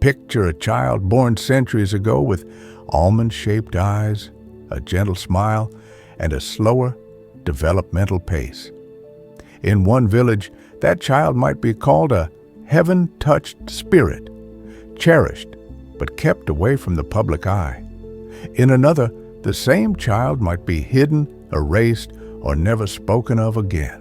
Picture a child born centuries ago with almond-shaped eyes, a gentle smile, and a slower developmental pace. In one village, that child might be called a heaven-touched spirit, cherished but kept away from the public eye. In another, the same child might be hidden, erased, or never spoken of again.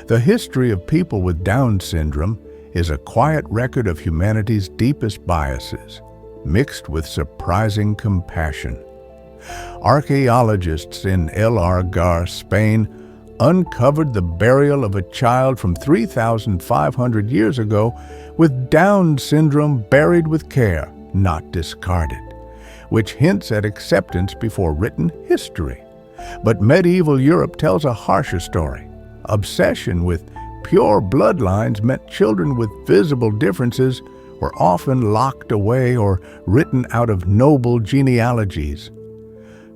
The history of people with Down syndrome is a quiet record of humanity's deepest biases, mixed with surprising compassion. Archaeologists in El Argar, Spain, uncovered the burial of a child from 3,500 years ago with Down syndrome buried with care, not discarded, which hints at acceptance before written history. But medieval Europe tells a harsher story. Obsession with pure bloodlines meant children with visible differences were often locked away or written out of noble genealogies.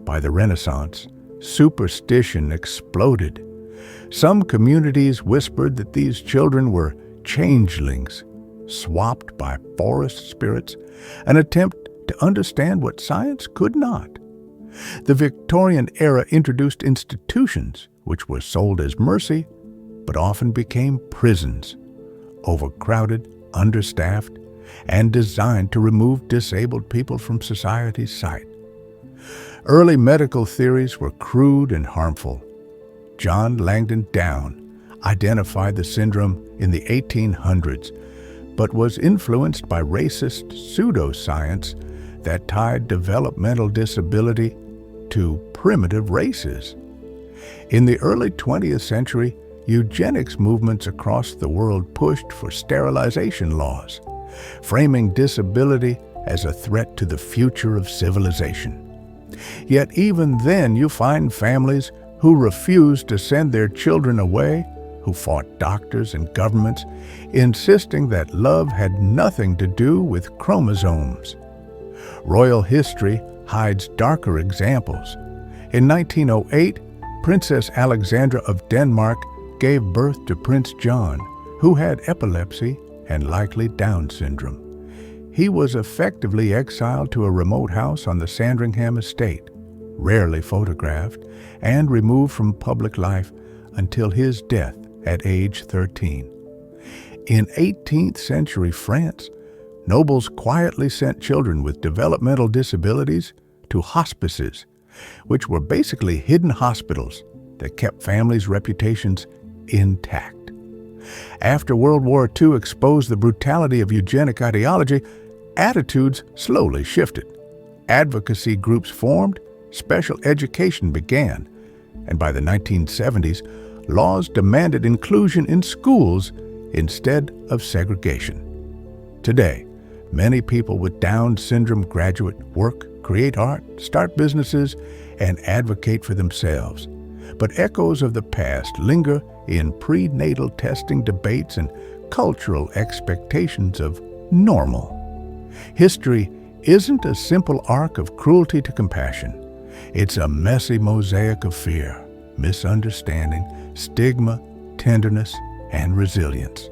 By the Renaissance, superstition exploded. Some communities whispered that these children were changelings, swapped by forest spirits, an attempt to understand what science could not. The Victorian era introduced institutions which were sold as mercy, but often became prisons, overcrowded, understaffed, and designed to remove disabled people from society's sight. Early medical theories were crude and harmful. John Langdon Down identified the syndrome in the 1800s, but was influenced by racist pseudoscience that tied developmental disability to primitive races. In the early 20th century, eugenics movements across the world pushed for sterilization laws, framing disability as a threat to the future of civilization. Yet even then you find families who refused to send their children away, who fought doctors and governments, insisting that love had nothing to do with chromosomes. Royal history hides darker examples. In 1908, Princess Alexandra of Denmark gave birth to Prince John, who had epilepsy and likely Down syndrome. He was effectively exiled to a remote house on the Sandringham estate, rarely photographed, and removed from public life until his death at age 13. In 18th century France, nobles quietly sent children with developmental disabilities to hospices, which were basically hidden hospitals that kept families' reputations intact. After World War II exposed the brutality of eugenic ideology, attitudes slowly shifted. Advocacy groups formed, special education began, and by the 1970s, laws demanded inclusion in schools instead of segregation. Today, many people with Down syndrome graduate, work, create art, start businesses, and advocate for themselves. But echoes of the past linger in prenatal testing debates and cultural expectations of normal. History isn't a simple arc of cruelty to compassion. It's a messy mosaic of fear, misunderstanding, stigma, tenderness, and resilience.